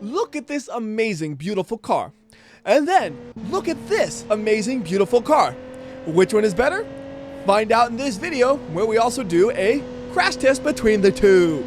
look at this amazing, beautiful car. And then, look at this amazing, beautiful car. Which one is better? Find out in this video, where we also do a crash test between the two.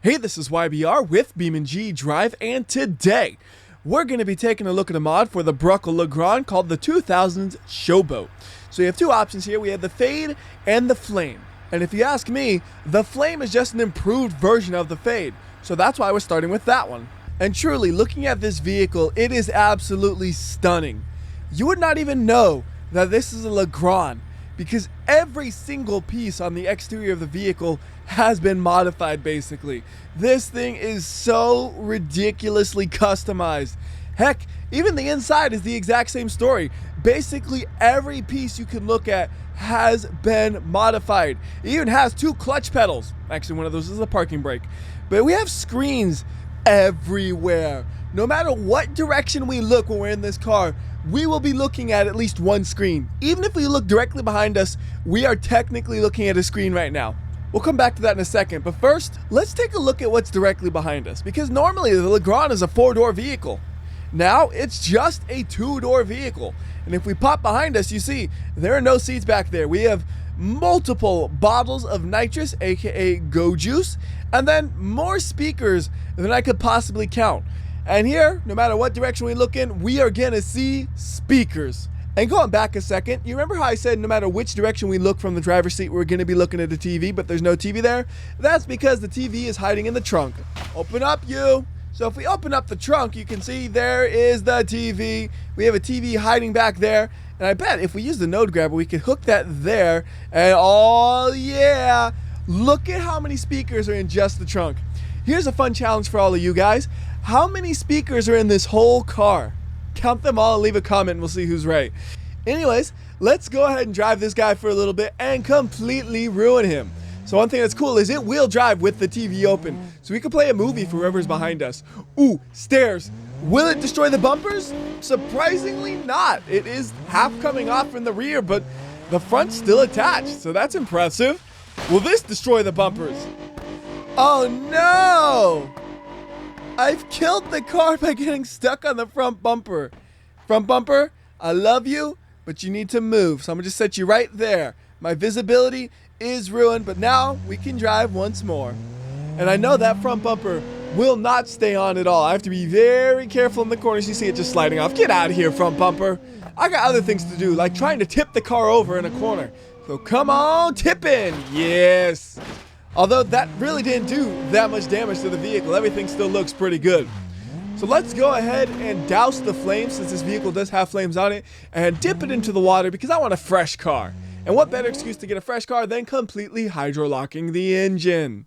Hey, this is WhyBeAre with BeamNG.drive, and today, we're going to be taking a look at a mod for the Legrand called the 2000s SHOWBOAT. So you have two options here. We have the Fade and the Flame. And if you ask me, the Flame is just an improved version of the Fade. So that's why we're starting with that one. And truly, looking at this vehicle, it is absolutely stunning. You would not even know that this is a Legrand, because every single piece on the exterior of the vehicle has been modified basically. This thing is so ridiculously customized. Heck, even the inside is the exact same story. Basically every piece you can look at has been modified. It even has two clutch pedals. Actually, one of those is a parking brake. But we have screens everywhere. No matter what direction we look when we're in this car, we will be looking at least one screen. Even if we look directly behind us, we are technically looking at a screen right now. We'll come back to that in a second, but first, let's take a look at what's directly behind us, because normally the Legrand is a four-door vehicle. Now, it's just a two-door vehicle. And if we pop behind us, you see, there are no seats back there. We have multiple bottles of nitrous, aka Go Juice, and then more speakers than I could possibly count. And here, no matter what direction we look in, we are gonna see speakers. And going back a second, you remember how I said no matter which direction we look from the driver's seat, we're gonna be looking at the TV, but there's no TV there? That's because the TV is hiding in the trunk. Open up, you. So if we open up the trunk, you can see there is the TV. We have a TV hiding back there. And I bet if we use the node grabber, we could hook that there. And oh yeah, look at how many speakers are in just the trunk. Here's a fun challenge for all of you guys. How many speakers are in this whole car? Count them all and leave a comment and we'll see who's right. Anyways, let's go ahead and drive this guy for a little bit and completely ruin him. So one thing that's cool is it will drive with the TV open. So we can play a movie for whoever's behind us. Ooh, stairs. Will it destroy the bumpers? Surprisingly not. It is half coming off from the rear, but the front's still attached. So that's impressive. Will this destroy the bumpers? Oh no! I've killed the car by getting stuck on the front bumper. Front bumper, I love you, but you need to move. So I'm gonna just set you right there. My visibility is ruined, but now we can drive once more. And I know that front bumper will not stay on at all. I have to be very careful in the corners. You see it just sliding off. Get out of here, front bumper. I got other things to do, like trying to tip the car over in a corner. So come on, tipping. Yes. Although that really didn't do that much damage to the vehicle. Everything still looks pretty good. So let's go ahead and douse the flames, since this vehicle does have flames on it, and dip it into the water because I want a fresh car. And what better excuse to get a fresh car than completely hydrolocking the engine?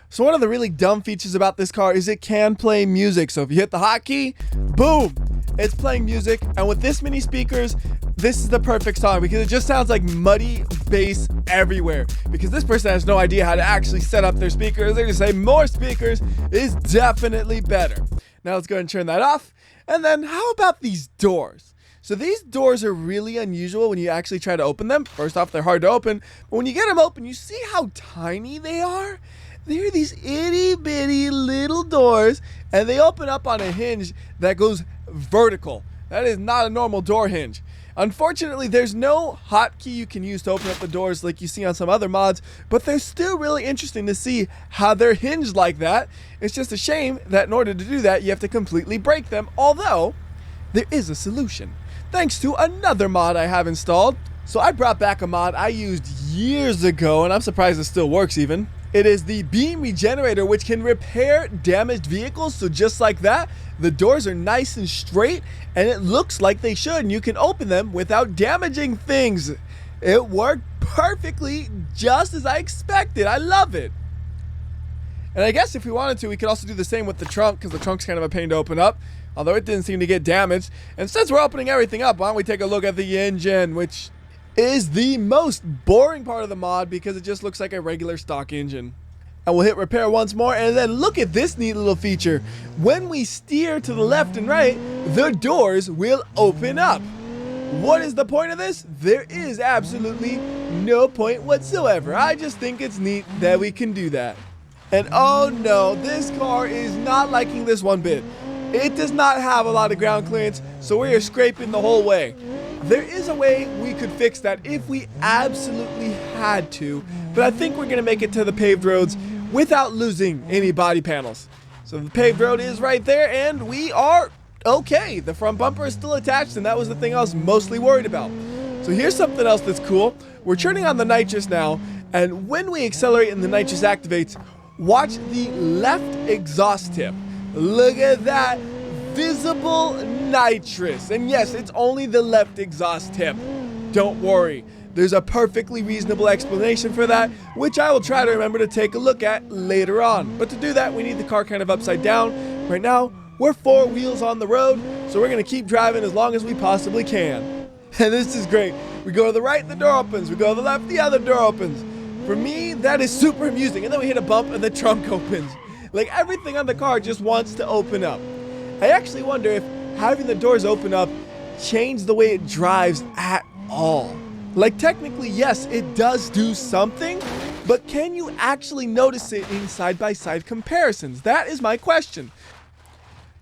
So one of the really dumb features about this car is it can play music. So if you hit the hotkey, boom, it's playing music. And with this many speakers, this is the perfect song because it just sounds like muddy bass everywhere. Because this person has no idea how to actually set up their speakers. They just say more speakers is definitely better. Now let's go ahead and turn that off. And then how about these doors? So these doors are really unusual when you actually try to open them. First off, they're hard to open. But when you get them open, you see how tiny they are? They're these itty bitty little doors, and they open up on a hinge that goes vertical. That is not a normal door hinge. Unfortunately, there's no hotkey you can use to open up the doors like you see on some other mods, but they're still really interesting to see how they're hinged like that. It's just a shame that in order to do that, you have to completely break them, although there is a solution. Thanks to another mod I have installed. So I brought back a mod I used years ago, and I'm surprised it still works even. It is the Beam Regenerator, which can repair damaged vehicles. So just like that, the doors are nice and straight, and it looks like they should, and you can open them without damaging things. It worked perfectly, just as I expected. I love it. And I guess if we wanted to, we could also do the same with the trunk, because the trunk's kind of a pain to open up, although it didn't seem to get damaged. And since we're opening everything up, why don't we take a look at the engine, which is the most boring part of the mod because it just looks like a regular stock engine. And we'll hit repair once more, and then look at this neat little feature. When we steer to the left and right, the doors will open up. What is the point of this? There is absolutely no point whatsoever. I just think it's neat that we can do that. And oh no, this car is not liking this one bit. It does not have a lot of ground clearance, so we are scraping the whole way. There is a way we could fix that if we absolutely had to, but I think we're gonna make it to the paved roads without losing any body panels. So the paved road is right there, and we are okay. The front bumper is still attached, and that was the thing I was mostly worried about. So here's something else that's cool. We're turning on the nitrous now, and when we accelerate and the nitrous activates, watch the left exhaust tip. Look at that visible nitrous. And yes, it's only the left exhaust tip. Don't worry. There's a perfectly reasonable explanation for that, which I will try to remember to take a look at later on. But to do that, we need the car kind of upside down. Right now, we're 4 wheels on the road, so we're going to keep driving as long as we possibly can. And this is great. We go to the right, the door opens. We go to the left, the other door opens. For me, that is super amusing. And then we hit a bump and the trunk opens. Like everything on the car just wants to open up. I actually wonder if having the doors open up changed the way it drives at all. Like technically, yes, it does do something, but can you actually notice it in side-by-side comparisons? That is my question.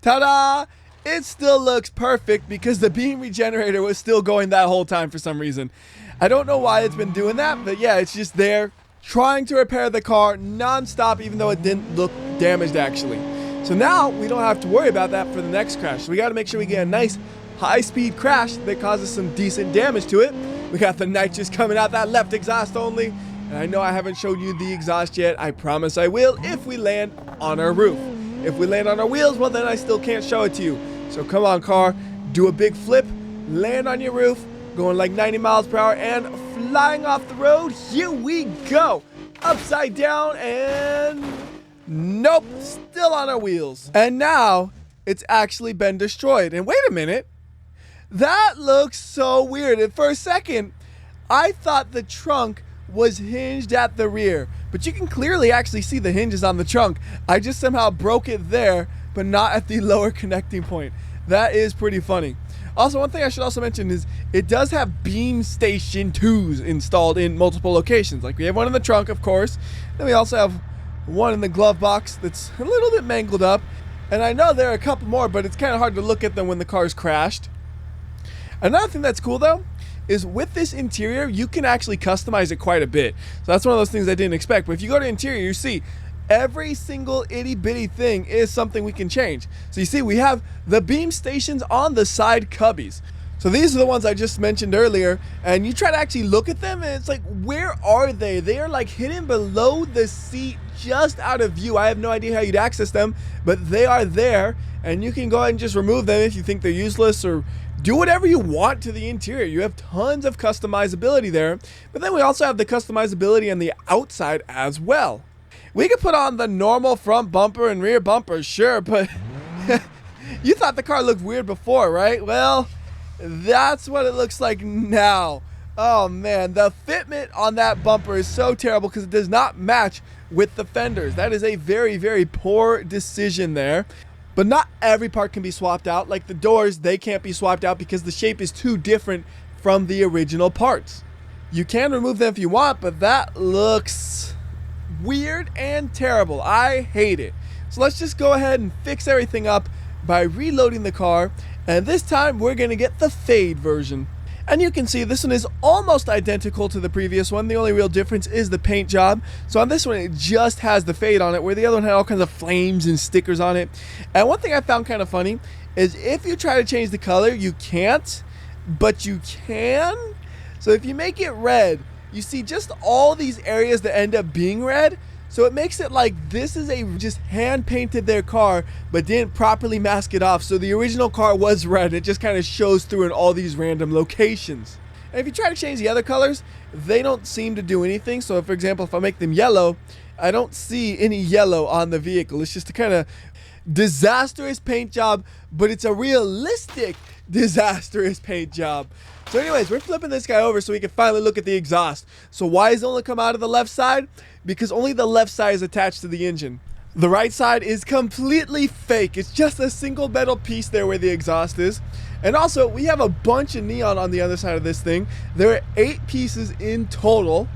Ta-da! It still looks perfect because the beam regenerator was still going that whole time for some reason. I don't know why it's been doing that, but yeah, it's just there trying to repair the car non-stop, even though it didn't look damaged actually. So now we don't have to worry about that for the next crash. So we got to make sure we get a nice high-speed crash that causes some decent damage to it. We got the nitrous coming out that left exhaust only. And I know I haven't showed you the exhaust yet. I promise I will if we land on our roof. If we land on our wheels, well then I still can't show it to you. So come on car, do a big flip, land on your roof, going like 90 miles per hour and flying off the road. Here we go. Upside down and nope, still on our wheels. And now it's actually been destroyed. And wait a minute. That looks so weird. And for a second, I thought the trunk was hinged at the rear, but you can clearly actually see the hinges on the trunk. I just somehow broke it there, but not at the lower connecting point. That is pretty funny. Also, one thing I should also mention is it does have beam station 2s installed in multiple locations. Like we have one in the trunk, of course. Then we also have one in the glove box that's a little bit mangled up. And I know there are a couple more, but it's kind of hard to look at them when the car's crashed. Another thing that's cool though is with this interior, you can actually customize it quite a bit. So that's one of those things I didn't expect. But if you go to interior, you see every single itty bitty thing is something we can change. So you see we have the beam stations on the side cubbies. So these are the ones I just mentioned earlier, and you try to actually look at them and it's like, where are they? They are like hidden below the seat, just out of view. I have no idea how you'd access them, but they are there, and you can go ahead and just remove them if you think they're useless, or do whatever you want to the interior. You have tons of customizability there, but then we also have the customizability on the outside as well. We could put on the normal front bumper and rear bumper, sure, but you thought the car looked weird before, right? Well, that's what it looks like now. Oh man, the fitment on that bumper is so terrible because it does not match with the fenders. That is a very, very poor decision there. But not every part can be swapped out. Like the doors, they can't be swapped out because the shape is too different from the original parts. You can remove them if you want, but that looks weird and terrible. I hate it. So let's just go ahead and fix everything up by reloading the car. And this time we're going to get the fade version. And you can see this one is almost identical to the previous one. The only real difference is the paint job. So on this one, it just has the fade on it, where the other one had all kinds of flames and stickers on it. And one thing I found kind of funny is if you try to change the color, you can't, but you can. So if you make it red, you see just all these areas that end up being red. So it makes it like this is a just hand painted their car, but didn't properly mask it off. So the original car was red. It just kind of shows through in all these random locations. And if you try to change the other colors, they don't seem to do anything. So for example, if I make them yellow, I don't see any yellow on the vehicle. It's just a kind of disastrous paint job, but it's a realistic disastrous paint job. So anyways, we're flipping this guy over so we can finally look at the exhaust. So why does it only come out of the left side? Because only the left side is attached to the engine. The right side is completely fake. It's just a single metal piece there where the exhaust is. And also, we have a bunch of neon on the other side of this thing. There are 8 pieces in total.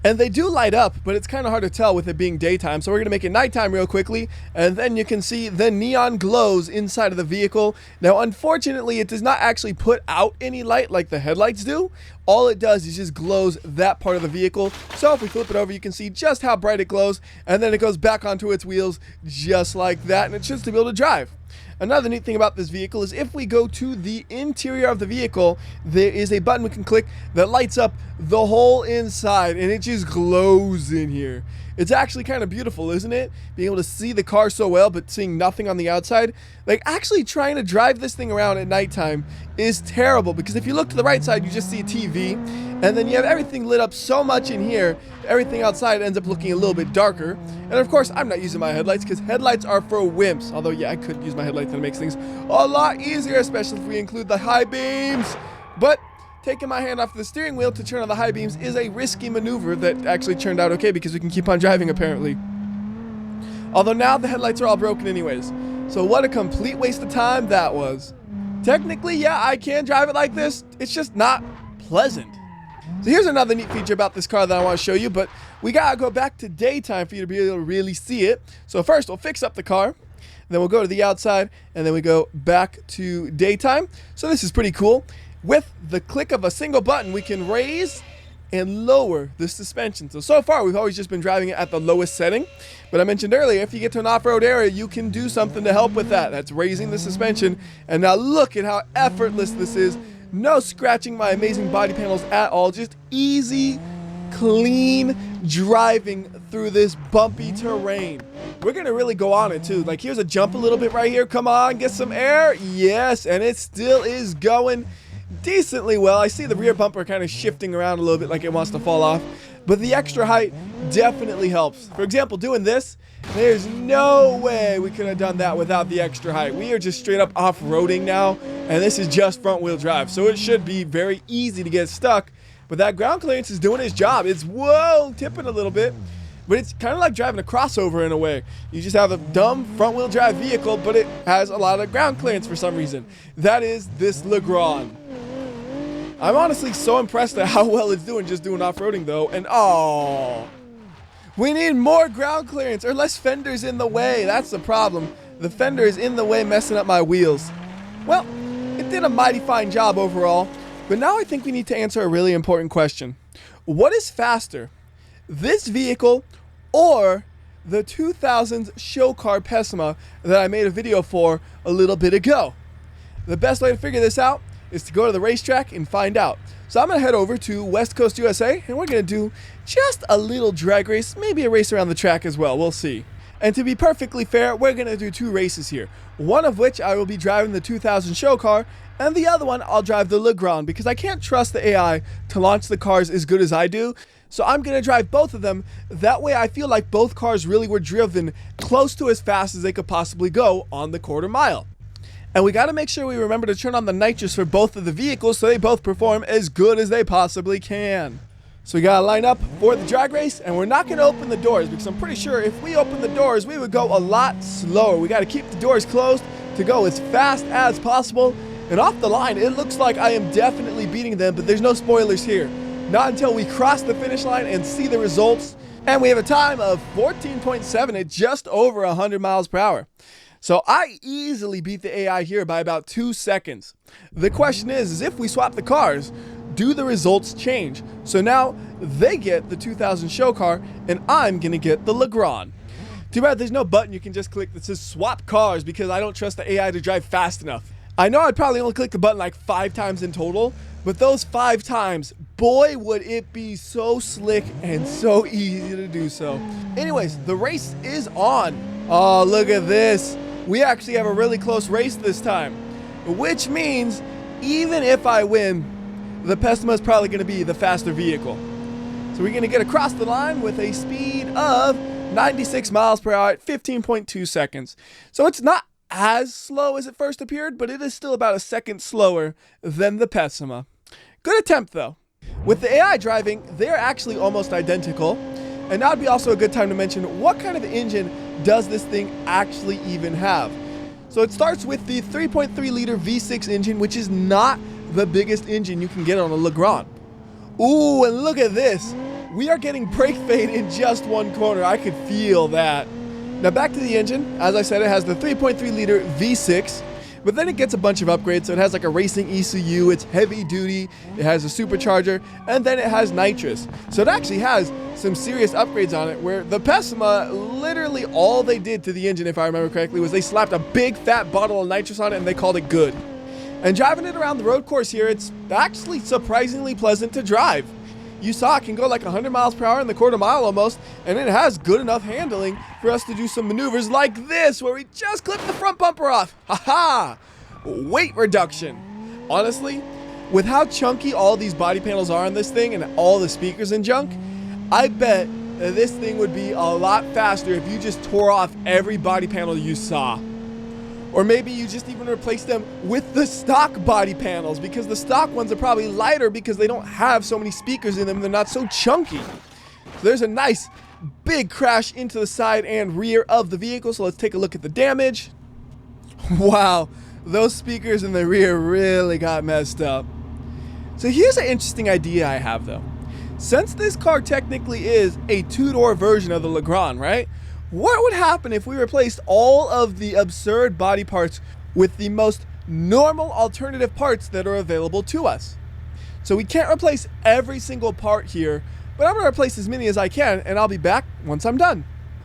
And they do light up, but it's kind of hard to tell with it being daytime. So we're going to make it nighttime real quickly, and then you can see the neon glows inside of the vehicle. Now, unfortunately, it does not actually put out any light like the headlights do. All it does is just glows that part of the vehicle. So if we flip it over, you can see just how bright it glows, and then it goes back onto its wheels just like that, and it should still be able to drive. Another neat thing about this vehicle is if we go to the interior of the vehicle, there is a button we can click that lights up the whole inside, and it just glows in here. It's actually kind of beautiful, isn't it? Being able to see the car so well, but seeing nothing on the outside. Like, actually trying to drive this thing around at nighttime is terrible, because if you look to the right side, you just see a TV, and then you have everything lit up so much in here, everything outside ends up looking a little bit darker. And of course, I'm not using my headlights, because headlights are for wimps. Although, yeah, I could use my headlights, and it makes things a lot easier, especially if we include the high beams. But taking my hand off the steering wheel to turn on the high beams is a risky maneuver that actually turned out okay, because we can keep on driving apparently. Although now the headlights are all broken anyways. So what a complete waste of time that was. Technically, yeah, I can drive it like this. It's just not pleasant. So here's another neat feature about this car that I want to show you, but we gotta go back to daytime for you to be able to really see it. So first we'll fix up the car, then we'll go to the outside, and then we go back to daytime. So this is pretty cool. With the click of a single button, we can raise and lower the suspension. So far, we've always just been driving it at the lowest setting. But I mentioned earlier, if you get to an off-road area, you can do something to help with that. That's raising the suspension. And now look at how effortless this is. No scratching my amazing body panels at all. Just easy, clean driving through this bumpy terrain. We're gonna really go on it too. Like, here's a jump a little bit right here. Come on, get some air. Yes, and it still is going decently well. I see the rear bumper kind of shifting around a little bit like it wants to fall off, but the extra height definitely helps. For example, doing this, there's no way we could have done that without the extra height. We are just straight up off-roading now, and this is just front-wheel drive, so it should be very easy to get stuck, but that ground clearance is doing its job. It's, whoa, tipping a little bit, but it's kind of like driving a crossover in a way. You just have a dumb front-wheel drive vehicle, but it has a lot of ground clearance for some reason. That is this LeGran. I'm honestly so impressed at how well it's doing just doing off-roading though, and oh, we need more ground clearance or less fenders in the way. That's the problem. The fender is in the way, messing up my wheels. Well, it did a mighty fine job overall, but now I think we need to answer a really important question. What is faster, this vehicle or the 2000s show car Pessima that I made a video for a little bit ago? The best way to figure this out is to go to the racetrack and find out. So I'm going to head over to West Coast USA, and we're going to do just a little drag race, maybe a race around the track as well. We'll see. And to be perfectly fair, we're going to do two races here. One of which I will be driving the 2000 show car, and the other one I'll drive the LeGran, because I can't trust the AI to launch the cars as good as I do. So I'm going to drive both of them. That way I feel like both cars really were driven close to as fast as they could possibly go on the quarter mile. And we got to make sure we remember to turn on the nitrous for both of the vehicles so they both perform as good as they possibly can. So we got to line up for the drag race, and we're not going to open the doors, because I'm pretty sure if we open the doors, we would go a lot slower. We got to keep the doors closed to go as fast as possible. And off the line, it looks like I am definitely beating them, but there's no spoilers here. Not until we cross the finish line and see the results. And we have a time of 14.7 at just over 100 miles per hour. So I easily beat the AI here by about 2 seconds. The question is if we swap the cars, do the results change? So now they get the 2000 show car, and I'm gonna get the LeGran. Too bad there's no button you can just click that says swap cars, because I don't trust the AI to drive fast enough. I know I'd probably only click the button like 5 times in total, but those 5 times, boy, would it be so slick and so easy to do so. Anyways, the race is on. Oh, look at this. We actually have a really close race this time, which means even if I win, the Pessima is probably going to be the faster vehicle. So we're going to get across the line with a speed of 96 miles per hour at 15.2 seconds. So it's not as slow as it first appeared, but it is still about a second slower than the Pessima. Good attempt though. With the AI driving, they're actually almost identical. And now would be also a good time to mention what kind of engine does this thing actually even have. So it starts with the 3.3 liter V6 engine, which is not the biggest engine you can get on a LeGran. Ooh, and look at this. we are getting brake fade in just one corner. I could feel that. Now back to the engine. As I said, it has the 3.3 liter V6, but then it gets a bunch of upgrades. So it has like a racing ECU, it's heavy duty, it has a supercharger, and then it has nitrous. So it actually has some serious upgrades on it, where the Pessima, literally all they did to the engine, if I remember correctly, was they slapped a big fat bottle of nitrous on it and they called it good. And driving it around the road course here, it's actually surprisingly pleasant to drive. You saw it can go like 100 miles per hour in the quarter mile almost, and it has good enough handling for us to do some maneuvers like this, where we just clip the front bumper off. Haha! Weight reduction. Honestly, with how chunky all these body panels are on this thing and all the speakers and junk, I bet this thing would be a lot faster if you just tore off every body panel you saw. Or maybe you just even replace them with the stock body panels, because the stock ones are probably lighter because they don't have so many speakers in them. They're not so chunky. So there's a nice big crash into the side and rear of the vehicle. So let's take a look at the damage. Wow, those speakers in the rear really got messed up. So here's an interesting idea I have though. Since this car technically is a two-door version of the LeGran, right? What would happen if we replaced all of the absurd body parts with the most normal alternative parts that are available to us? So we can't replace every single part here, but I'm going to replace as many as I can, and I'll be back once I'm done.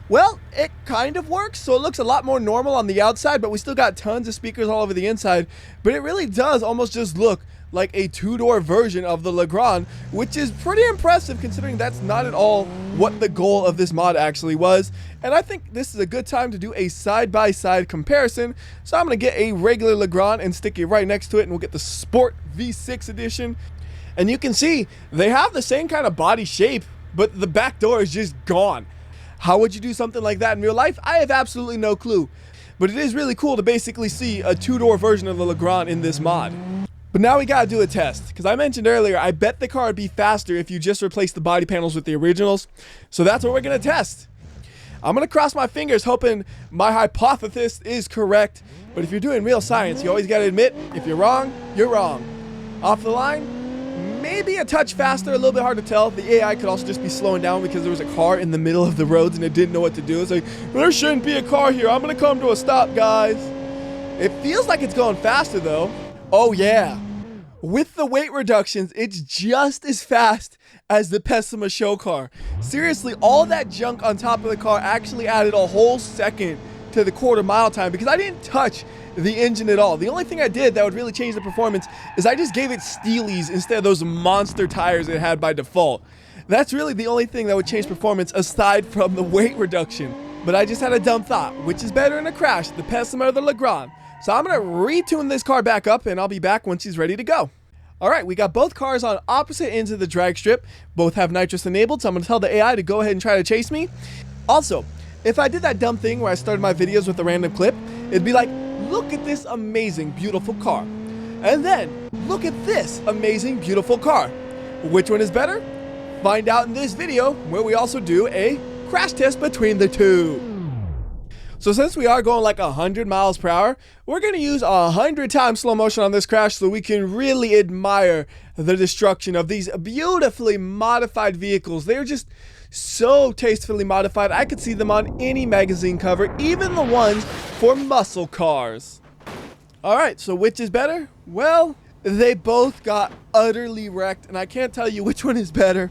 Well, it kind of works, so it looks a lot more normal on the outside, but we still got tons of speakers all over the inside. But it really does almost just look like a two-door version of the LeGran, which is pretty impressive considering that's not at all what the goal of this mod actually was. And I think this is a good time to do a side-by-side comparison. So I'm going to get a regular LeGran and stick it right next to it, and we'll get the Sport V6 edition. And you can see they have the same kind of body shape, but the back door is just gone. How would you do something like that in real life? I have absolutely no clue. But it is really cool to basically see a two-door version of the LeGran in this mod. But now we gotta do a test, because I mentioned earlier, I bet the car would be faster if you just replace the body panels with the originals. So that's what we're gonna test. I'm gonna cross my fingers hoping my hypothesis is correct. But if you're doing real science, you always gotta admit, if you're wrong, you're wrong. Off the line, maybe a touch faster, a little bit hard to tell. The AI could also just be slowing down because there was a car in the middle of the roads and it didn't know what to do. It's like, there shouldn't be a car here. I'm gonna come to a stop, guys. It feels like it's going faster though. Oh yeah, with the weight reductions, it's just as fast as the Pessima show car. Seriously, all that junk on top of the car actually added a whole second to the quarter mile time because I didn't touch the engine at all. The only thing I did that would really change the performance is I just gave it Steelies instead of those monster tires it had by default. That's really the only thing that would change performance aside from the weight reduction. But I just had a dumb thought, which is better in a crash, the Pessima or the LeGran? So I'm going to retune this car back up and I'll be back once she's ready to go. Alright, we got both cars on opposite ends of the drag strip. Both have nitrous enabled, so I'm going to tell the AI to go ahead and try to chase me. Also, if I did that dumb thing where I started my videos with a random clip, it'd be like, look at this amazing, beautiful car. And then, look at this amazing, beautiful car. Which one is better? Find out in this video, where we also do a crash test between the two. So since we are going like 100 miles per hour, we're going to use 100 times slow motion on this crash so we can really admire the destruction of these beautifully modified vehicles. They're just so tastefully modified. I could see them on any magazine cover, even the ones for muscle cars. Alright, so which is better? Well, they both got utterly wrecked, and I can't tell you which one is better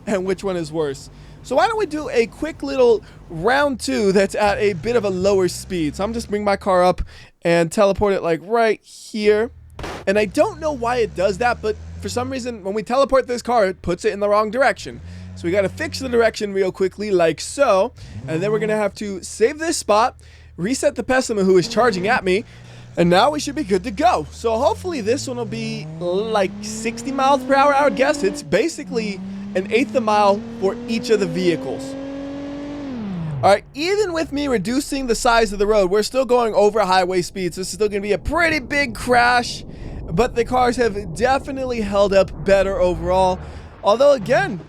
and which one is worse. So why don't we do a quick little round two that's at a bit of a lower speed. So I'm just bring my car up and teleport it like right here. And I don't know why it does that, but for some reason when we teleport this car, it puts it in the wrong direction. So we got to fix the direction real quickly like so. And then we're going to have to save this spot, reset the Pessima who is charging at me. And now we should be good to go. So hopefully this one will be like 60 miles per hour, I would guess. It's basically an eighth a mile for each of the vehicles. Alright, even with me reducing the size of the road, we're still going over highway speeds. So this is still going to be a pretty big crash, but the cars have definitely held up better overall. Although again,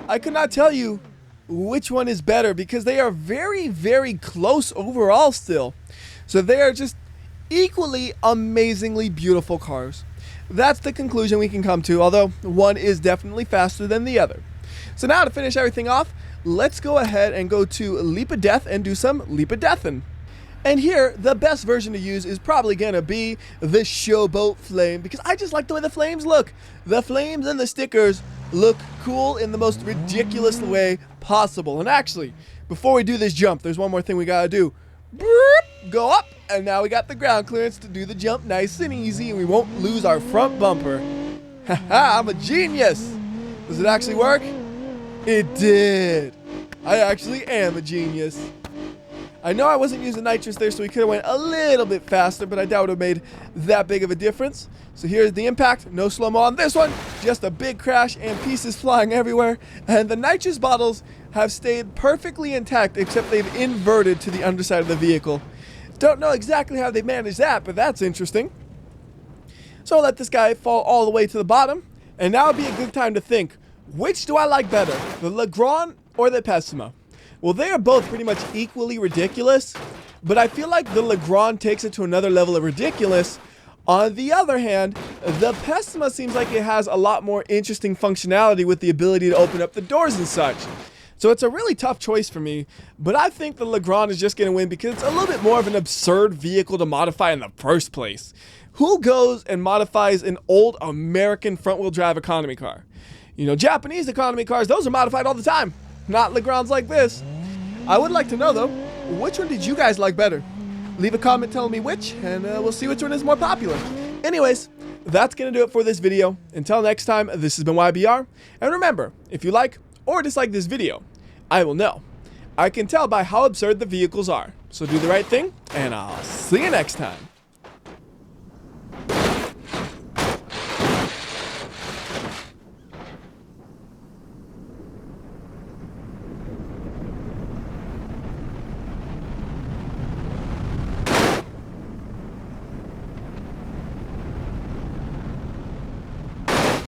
I could not tell you which one is better because they are very, very close overall still. So they are just equally amazingly beautiful cars. That's the conclusion we can come to, although one is definitely faster than the other. So now to finish everything off, let's go ahead and go to Leap of Death and do some Leap of Deathing. And here, the best version to use is probably gonna be the SHOWBOAT Flame, because I just like the way the flames look. The flames and the stickers look cool in the most ridiculous way possible. And actually, before we do this jump, there's one more thing we gotta do. Go up, and now we got the ground clearance to do the jump nice and easy, and we won't lose our front bumper. Haha, I'm a genius! Does it actually work? It did! I actually am a genius. I know I wasn't using nitrous there, so we could have went a little bit faster, but I doubt it would have made that big of a difference. So here's the impact. No slow-mo on this one. Just a big crash and pieces flying everywhere. And the nitrous bottles have stayed perfectly intact, except they've inverted to the underside of the vehicle. Don't know exactly how they managed that, but that's interesting. So I'll let this guy fall all the way to the bottom. And now would be a good time to think, which do I like better, the LeGran or the Pessima? Well, they are both pretty much equally ridiculous, but I feel like the LeGran takes it to another level of ridiculous. On the other hand, the Pessima seems like it has a lot more interesting functionality with the ability to open up the doors and such. So it's a really tough choice for me, but I think the LeGran is just going to win because it's a little bit more of an absurd vehicle to modify in the first place. Who goes and modifies an old American front-wheel drive economy car? You know, Japanese economy cars, those are modified all the time. Not Legrand's like this. I would like to know, though, which one did you guys like better? Leave a comment telling me which, and we'll see which one is more popular. Anyways, that's going to do it for this video. Until next time, this has been WhyBeAre. And remember, if you like or dislike this video, I will know. I can tell by how absurd the vehicles are. So do the right thing, and I'll see you next time.